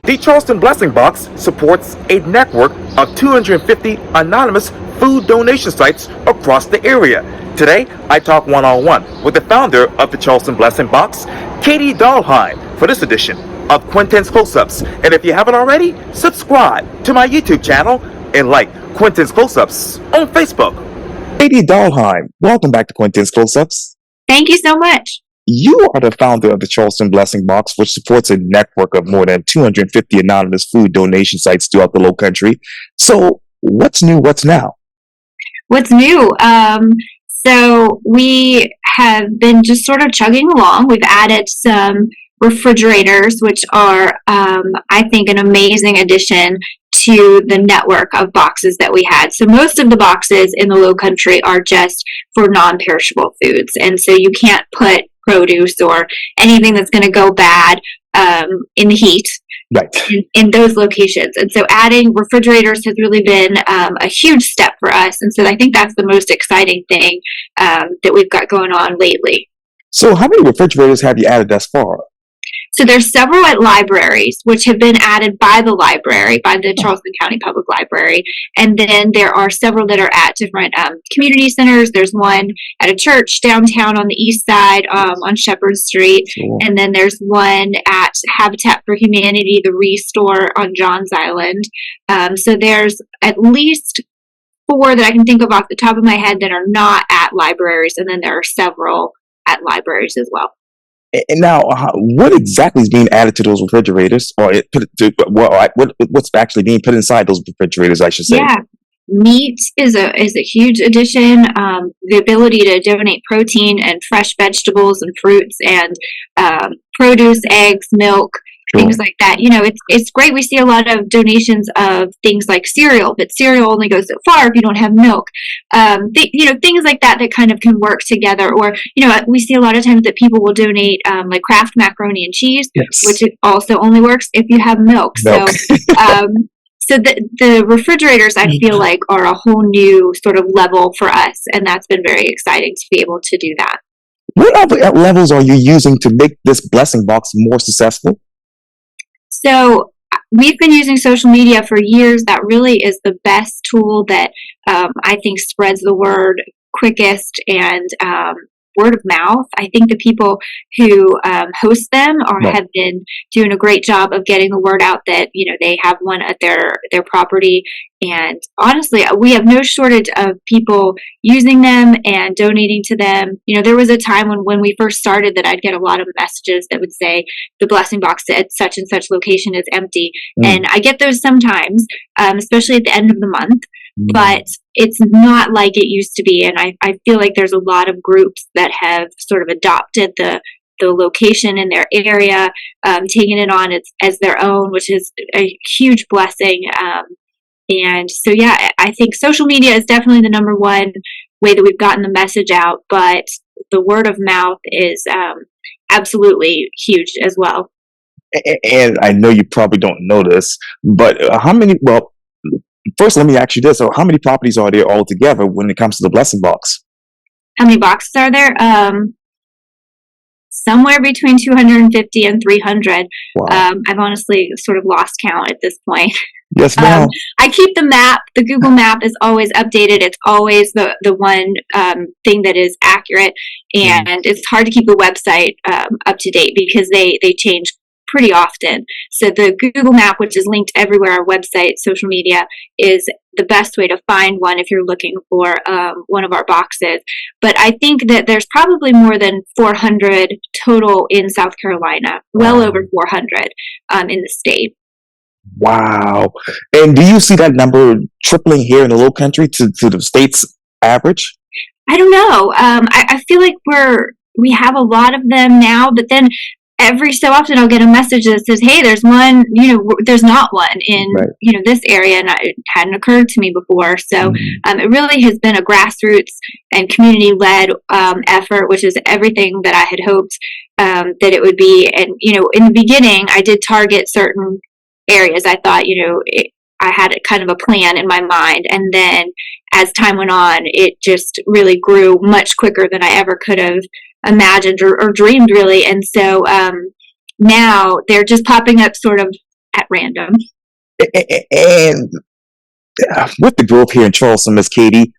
The Charleston Blessing Box supports a network of 250 anonymous food donation sites across the area. Today, I talk one-on-one with the founder of the Charleston Blessing Box, Katie Dalheim, for this edition of Quintin's Close-Ups. And if you haven't already, subscribe to my YouTube channel and like Quintin's Close-Ups on Facebook. Katie Dalheim, welcome back to Quintin's Close-Ups. Thank you so much. You are the founder of the Charleston Blessing Box, which supports a network of more than 250 anonymous food donation sites throughout the Low Country. So what's new? What's now? What's new? So we have been just sort of chugging along. We've added some refrigerators, which are, I think, an amazing addition to the network of boxes that we had. So most of the boxes in the Low Country are just for non-perishable foods. And so you can't put produce or anything that's going to go bad in the heat in those locations. And so adding refrigerators has really been a huge step for us. And so I think that's the most exciting thing that we've got going on lately. So how many refrigerators have you added thus far? So there's several at libraries, which have been added by the library, by the Charleston County Public Library. And then there are several that are at different community centers. There's one at a church downtown on the east side on Shepherd Street. Cool. And then there's one at Habitat for Humanity, the Restore on Johns Island. So there's at least 4 that I can think of off the top of my head that are not at libraries. And then there are several at libraries as well. And now, what exactly is being added to those refrigerators, or what's actually being put inside those refrigerators, I should say? Yeah, meat is a huge addition. The ability to donate protein and fresh vegetables and fruits and produce, eggs, milk, things like that. You know, it's great. We see a lot of donations of things like cereal, but cereal only goes so far if you don't have milk. Things like that kind of can work together. Or, we see a lot of times that people will donate like Kraft macaroni and cheese, which also only works if you have milk. So, so the refrigerators, I feel like, are a whole new sort of level for us, and that's been very exciting to be able to do that. What other levels are you using to make this blessing box more successful? So we've been using social media for years. That really is the best tool that I think spreads the word quickest, and word of mouth. I think the people who host them have been doing a great job of getting the word out that, they have one at their property. And honestly, we have no shortage of people using them and donating to them. There was a time when we first started that I'd get a lot of messages that would say the blessing box at such and such location is empty. And I get those sometimes, especially at the end of the month. But it's not like it used to be. And I feel like there's a lot of groups that have sort of adopted the location in their area, taking it on as their own, which is a huge blessing. And so, I think social media is definitely the number one way that we've gotten the message out. But the word of mouth is absolutely huge as well. And I know you probably don't know this, but first, let me ask you this. So how many properties are there altogether when it comes to the blessing box? How many boxes are there? Somewhere between 250 and 300. Wow. I've honestly sort of lost count at this point. Yes, ma'am. I keep the map. The Google map is always updated. It's always the one thing that is accurate. And it's hard to keep the website up to date because they change pretty often. So the Google map, which is linked everywhere, our website, social media, is the best way to find one if you're looking for one of our boxes. But I think that there's probably more than 400 total in South Carolina, well over 400 in the state. Wow. And do you see that number tripling here in the Low Country to the state's average? I don't know. I feel like we have a lot of them now, but then every so often I'll get a message that says, hey, there's one, there's not one in, this area, and it hadn't occurred to me before. So it really has been a grassroots and community-led effort, which is everything that I had hoped that it would be. And, in the beginning, I did target certain areas. I thought, I had kind of a plan in my mind. And then as time went on, it just really grew much quicker than I ever could have imagined or dreamed, really. And so now they're just popping up sort of at random. And with the growth here in Charleston, Miss Katie,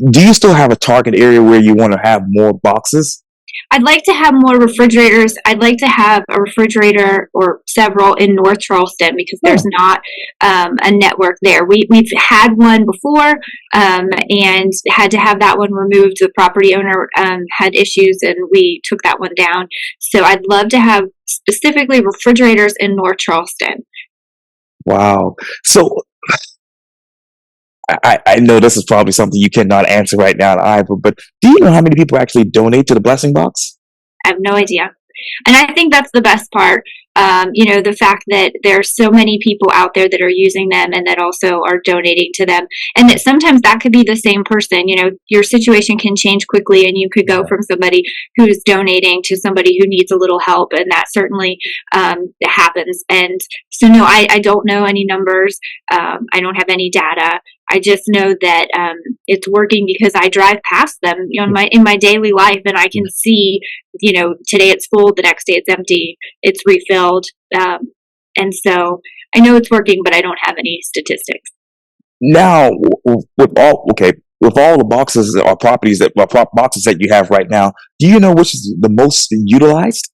do you still have a target area where you want to have more boxes? I'd like to have more refrigerators. I'd like to have a refrigerator or several in North Charleston because there's not a network there. We've had one before and had to have that one removed. The property owner had issues and we took that one down. So I'd love to have specifically refrigerators in North Charleston. Wow. So I know this is probably something you cannot answer right now either, but do you know how many people actually donate to the Blessing Box? I have no idea. And I think that's the best part. The fact that there's so many people out there that are using them and that also are donating to them. And that sometimes that could be the same person. Your situation can change quickly and you could go from somebody who's donating to somebody who needs a little help. And that certainly happens. And so, no, I don't know any numbers. I don't have any data. I just know that it's working because I drive past them, in my daily life, and I can see, today it's full, the next day it's empty, it's refilled, and so I know it's working, but I don't have any statistics. Now, with all the boxes or properties boxes that you have right now, do you know which is the most utilized?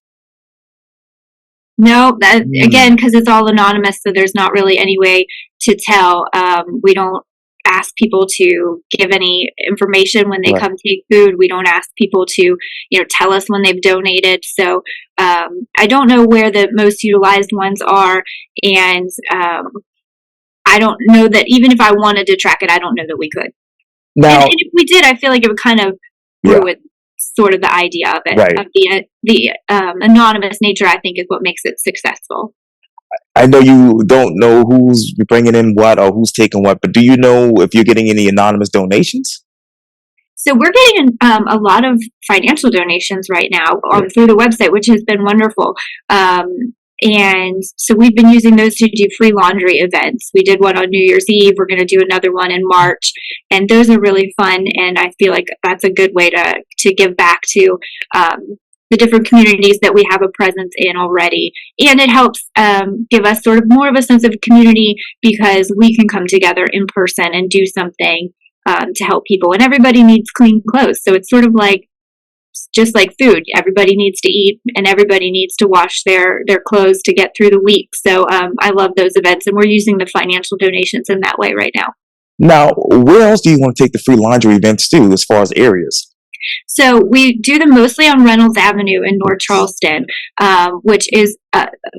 No, that again, because it's all anonymous, so there's not really any way to tell. We don't ask people to give any information when they come take food. We don't ask people to, tell us when they've donated. So I don't know where the most utilized ones are, and I don't know that even if I wanted to track it, I don't know that we could. Now, and if we did, I feel like it would kind of ruin sort of the idea of it. Right. Of the anonymous nature, I think, is what makes it successful. I know you don't know who's bringing in what or who's taking what, but do you know if you're getting any anonymous donations? So we're getting a lot of financial donations right now through the website, which has been wonderful. And so we've been using those to do free laundry events. We did one on New Year's Eve. We're going to do another one in March. And those are really fun. And I feel like that's a good way to give back to the different communities that we have a presence in already. And it helps give us sort of more of a sense of community because we can come together in person and do something to help people. And everybody needs clean clothes. So it's sort of like, just like food, everybody needs to eat and everybody needs to wash their clothes to get through the week. So I love those events, and we're using the financial donations in that way right now. Now, where else do you want to take the free laundry events to as far as areas? So we do them mostly on Reynolds Avenue in North Charleston, which is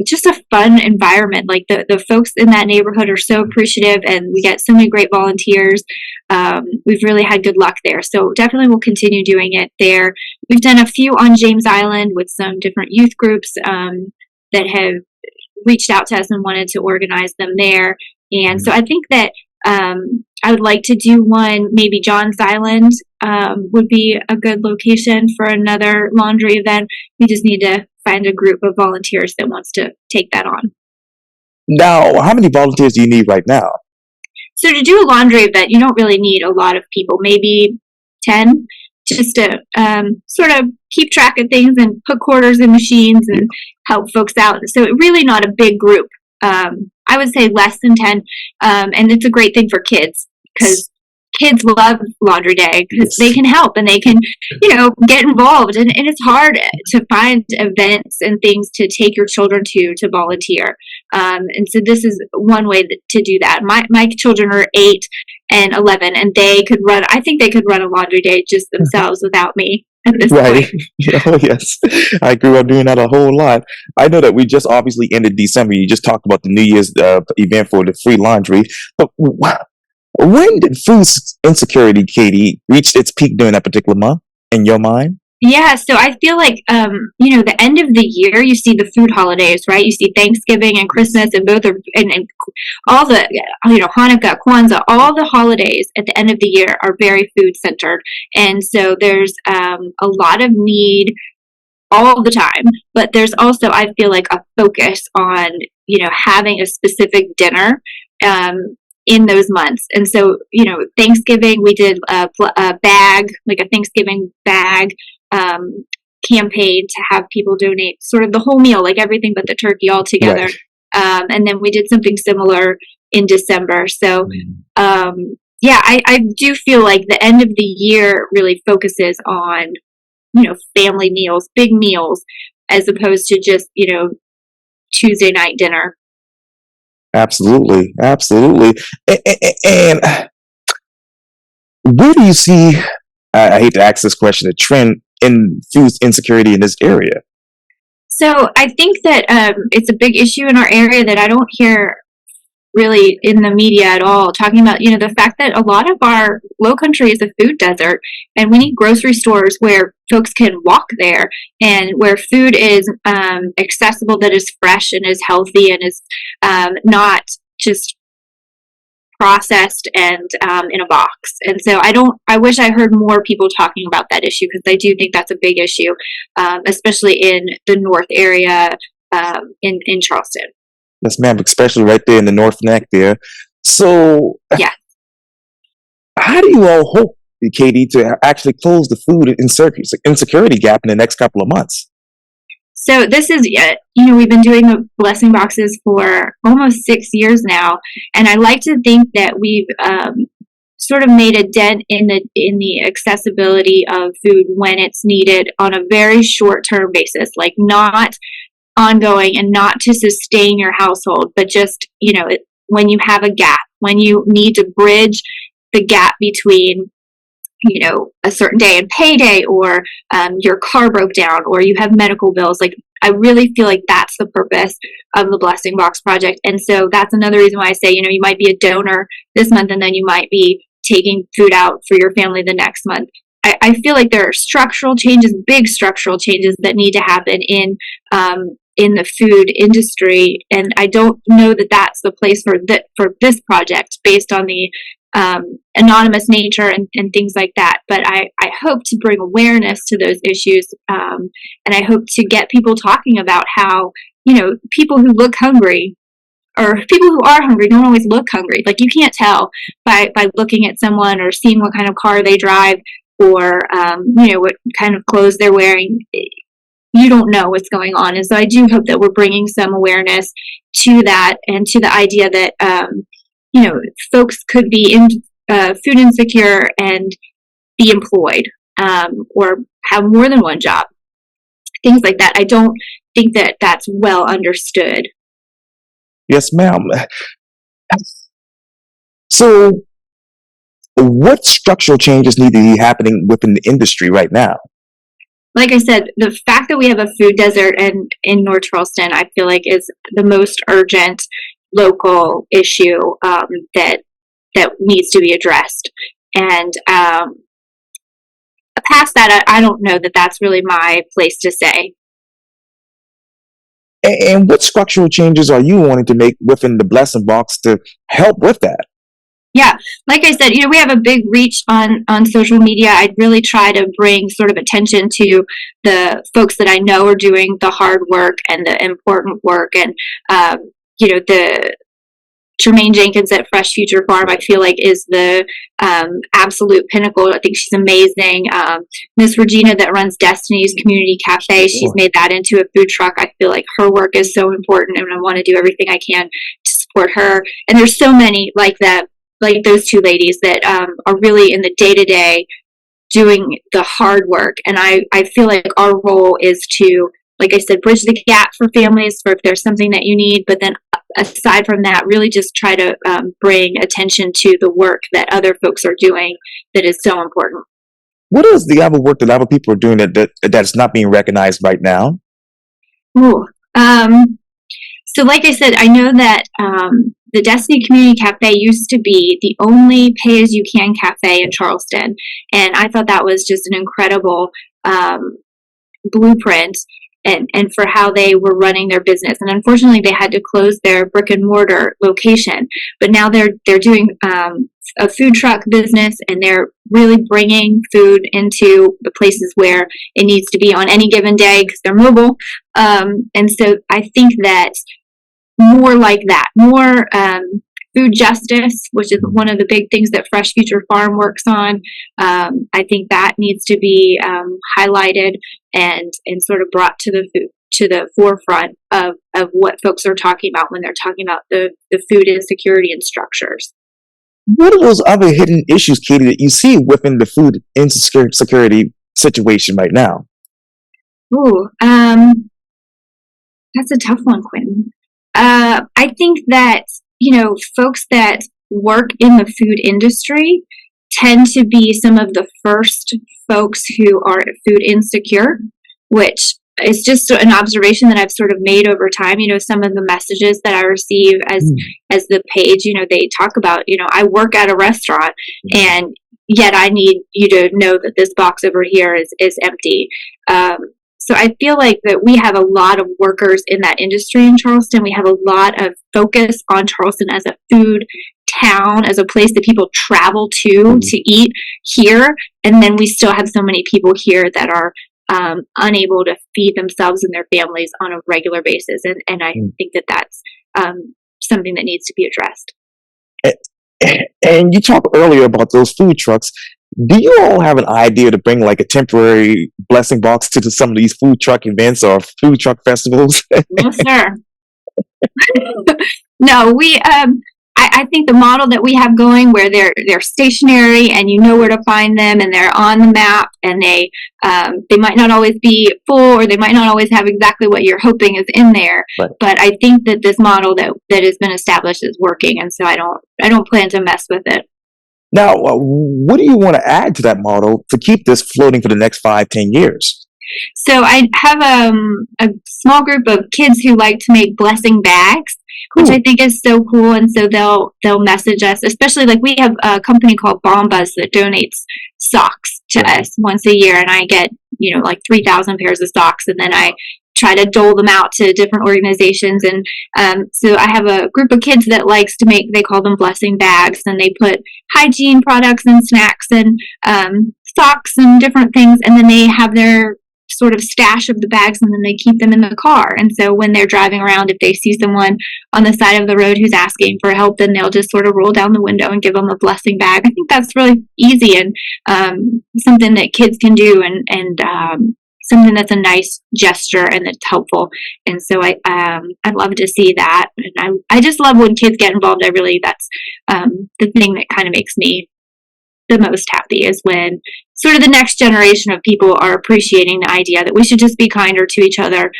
just a fun environment. Like the folks in that neighborhood are so appreciative, and we get so many great volunteers. We've really had good luck there. So definitely we'll continue doing it there. We've done a few on James Island with some different youth groups that have reached out to us and wanted to organize them there. And so I think that I would like to do one, maybe John's Island would be a good location for another laundry event. We just need to find a group of volunteers that wants to take that on. Now, how many volunteers do you need right now? So to do a laundry event, you don't really need a lot of people, maybe 10, just to sort of keep track of things and put quarters in machines and help folks out. So it's really not a big group. I would say less than 10, and it's a great thing for kids because kids love laundry day because they can help and they can, get involved. And it's hard to find events and things to take your children to volunteer. And so this is one way to do that. My children are 8 and 11, and I think they could run a laundry day just themselves without me. Right. Oh, yes. I grew up doing that a whole lot. I know that we just obviously ended December. You just talked about the New Year's event for the free laundry. But when did food insecurity, Katie, reach its peak during that particular month in your mind? Yeah, so I feel like, the end of the year, you see the food holidays, right? You see Thanksgiving and Christmas, and both are, and all the, Hanukkah, Kwanzaa, all the holidays at the end of the year are very food centered. And so there's a lot of need all the time, but there's also, I feel like, a focus on, having a specific dinner, in those months. And so, Thanksgiving, we did a bag, like a Thanksgiving bag campaign to have people donate sort of the whole meal, like everything but the turkey all together. And then we did something similar in December. So, yeah, I do feel like the end of the year really focuses on, family meals, big meals, as opposed to just, Tuesday night dinner. Absolutely, absolutely. And where do you see? I hate to ask this question, a trend in food insecurity in this area. So I think that it's a big issue in our area that I don't hear really in the media at all, talking about, the fact that a lot of our low country is a food desert, and we need grocery stores where folks can walk there, and where food is accessible, that is fresh and is healthy and is not just processed and in a box. And so I wish I heard more people talking about that issue, because I do think that's a big issue, especially in the north area, in Charleston. Yes, ma'am, especially right there in the North Neck there. So, Yeah. how do you all hope, Katie, to actually close the food insecurity gap in the next couple of months? So this is, we've been doing the blessing boxes for almost 6 years now, and I like to think that we've sort of made a dent in the accessibility of food when it's needed on a very short term basis, like not ongoing and not to sustain your household, but just, when you have a gap, when you need to bridge the gap between, a certain day and payday, or your car broke down, or you have medical bills. Like, I really feel like that's the purpose of the Blessing Box Project. And so that's another reason why I say, you might be a donor this month, and then you might be taking food out for your family the next month. I feel like there are structural changes, big structural changes that need to happen in the food industry, and I don't know that that's the place for this project, based on the anonymous nature and things like that. But I hope to bring awareness to those issues, and I hope to get people talking about how, people who look hungry, or people who are hungry, don't always look hungry. Like, you can't tell by looking at someone or seeing what kind of car they drive, or what kind of clothes they're wearing. You don't know what's going on. And so I do hope that we're bringing some awareness to that, and to the idea that folks could be food insecure and be employed, or have more than one job, things like that. I don't think that that's well understood. Yes, ma'am. So, what structural changes need to be happening within the industry right now? Like I said, the fact that we have a food desert in North Charleston, I feel like, is the most urgent local issue that needs to be addressed. And past that, I don't know that that's really my place to say. And what structural changes are you wanting to make within the blessing box to help with that? Yeah, like I said, we have a big reach on social media. I'd really try to bring sort of attention to the folks that I know are doing the hard work and the important work. And, the Jermaine Jenkins at Fresh Future Farm, I feel like, is the absolute pinnacle. I think she's amazing. Miss Regina that runs Destiny's Community Cafe, she's made that into a food truck. I feel like her work is so important, and I want to do everything I can to support her. And there's so many like that, like those two ladies that are really in the day-to-day doing the hard work. And I feel like our role is to, like I said, bridge the gap for families, for if there's something that you need. But then aside from that, really just try to bring attention to the work that other folks are doing that is so important. What is the other work that other people are doing that's not being recognized right now? Ooh, so like I said, I know that the Destiny Community Cafe used to be the only pay-as-you-can cafe in Charleston, and I thought that was just an incredible blueprint and for how they were running their business. And unfortunately, they had to close their brick and mortar location, but now they're doing a food truck business, and they're really bringing food into the places where it needs to be on any given day, because they're mobile. And so I think that more like that, more food justice, which is one of the big things that Fresh Future Farm works on. I think that needs to be highlighted and sort of brought to to the forefront of what folks are talking about when they're talking about the food insecurity and structures. What are those other hidden issues, Katie, that you see within the food insecurity situation right now? Ooh, that's a tough one, Quintin. I think that, folks that work in the food industry tend to be some of the first folks who are food insecure, which is just an observation that I've sort of made over time. Some of the messages that I receive as the page, they talk about, I work at a restaurant and yet I need you to know that this box over here is empty. So I feel like that we have a lot of workers in that industry in Charleston. We have a lot of focus on Charleston as a food town, as a place that people travel to eat here. And then we still have so many people here that are unable to feed themselves and their families on a regular basis. And I think that that's something that needs to be addressed. And you talked earlier about those food trucks. Do you all have an idea to bring like a temporary blessing box to some of these food truck events or food truck festivals? No, sir. No, I think the model that we have going, where they're stationary and you know where to find them and they're on the map, and they might not always be full, or they might not always have exactly what you're hoping is in there. Right. But I think that this model that has been established is working, and so I don't plan to mess with it. Now, what do you want to add to that model to keep this floating for the next 5-10 years? So I have a small group of kids who like to make blessing bags, which I think is so cool. And so they'll message us, especially like we have a company called Bombas that donates socks to us once a year, and I get like 3,000 pairs of socks, and then I try to dole them out to different organizations. And so I have a group of kids that likes to make, they call them blessing bags, and they put hygiene products and snacks and socks and different things, and then they have their sort of stash of the bags, and then they keep them in the car. And so when they're driving around, if they see someone on the side of the road who's asking for help, then they'll just sort of roll down the window and give them a blessing bag. I think that's really easy and something that kids can do, and something that's a nice gesture and that's helpful. And so I love to see that, and I just love when kids get involved. That's the thing that kind of makes me the most happy, is when sort of the next generation of people are appreciating the idea that we should just be kinder to each other.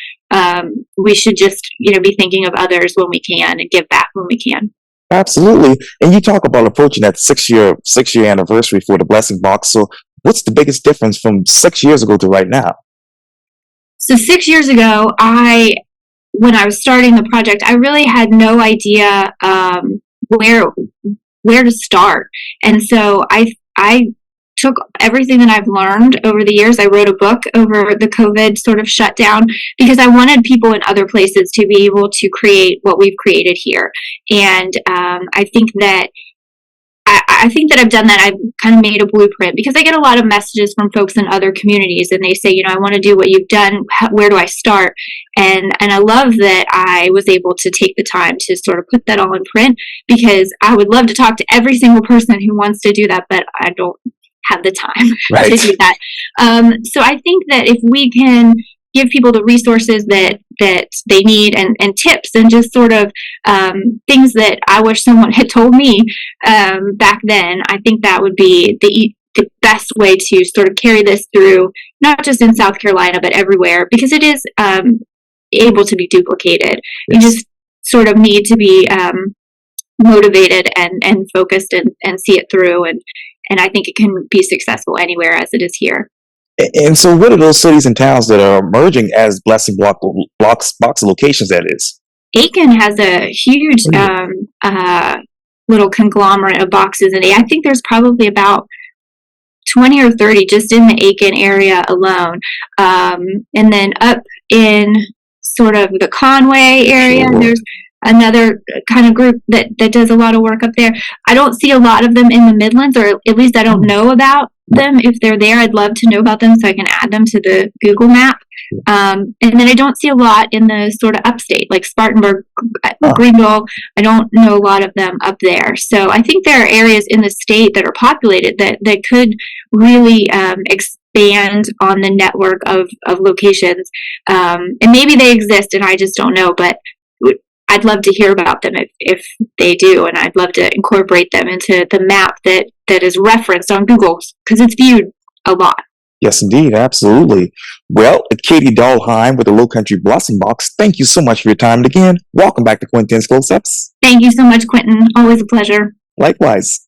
We should just be thinking of others when we can, and give back when we can. Absolutely. And you talk about approaching that six year anniversary for the blessing box. So what's the biggest difference from 6 years ago to right now? So 6 years ago, when I was starting the project, I really had no idea where to start. And so I took everything that I've learned over the years. I wrote a book over the COVID sort of shutdown, because I wanted people in other places to be able to create what we've created here. And I think that I've done that. I've kind of made a blueprint, because I get a lot of messages from folks in other communities, and they say, I want to do what you've done. Where do I start? And I love that I was able to take the time to sort of put that all in print, because I would love to talk to every single person who wants to do that, but I don't have the time to do that. So I think that if we can give people the resources that they need, and tips, and just sort of things that I wish someone had told me back then, I think that would be the best way to sort of carry this through, not just in South Carolina, but everywhere, because it is able to be duplicated. You just sort of need to be motivated and focused and see it through, and I think it can be successful anywhere as it is here. And so what are those cities and towns that are emerging as blessing box locations, that is? Aiken has a huge little conglomerate of boxes, and I think there's probably about 20 or 30 just in the Aiken area alone. And then up in sort of the Conway area, there's another kind of group that does a lot of work up there. I don't see a lot of them in the Midlands, or at least I don't know about them. If they're there, I'd love to know about them so I can add them to the Google map. And then I don't see a lot in the sort of upstate, like Spartanburg, Greenville. I don't know a lot of them up there. So I think there are areas in the state that are populated that could really expand on the network of locations. And maybe they exist and I just don't know, but I'd love to hear about them if they do, and I'd love to incorporate them into the map that is referenced on Google, because it's viewed a lot. Yes, indeed. Absolutely. Well, Katie Dalheim with the Low Country Blessing Box, thank you so much for your time. And again, welcome back to Quintin's Close-Ups. Thank you so much, Quintin. Always a pleasure. Likewise.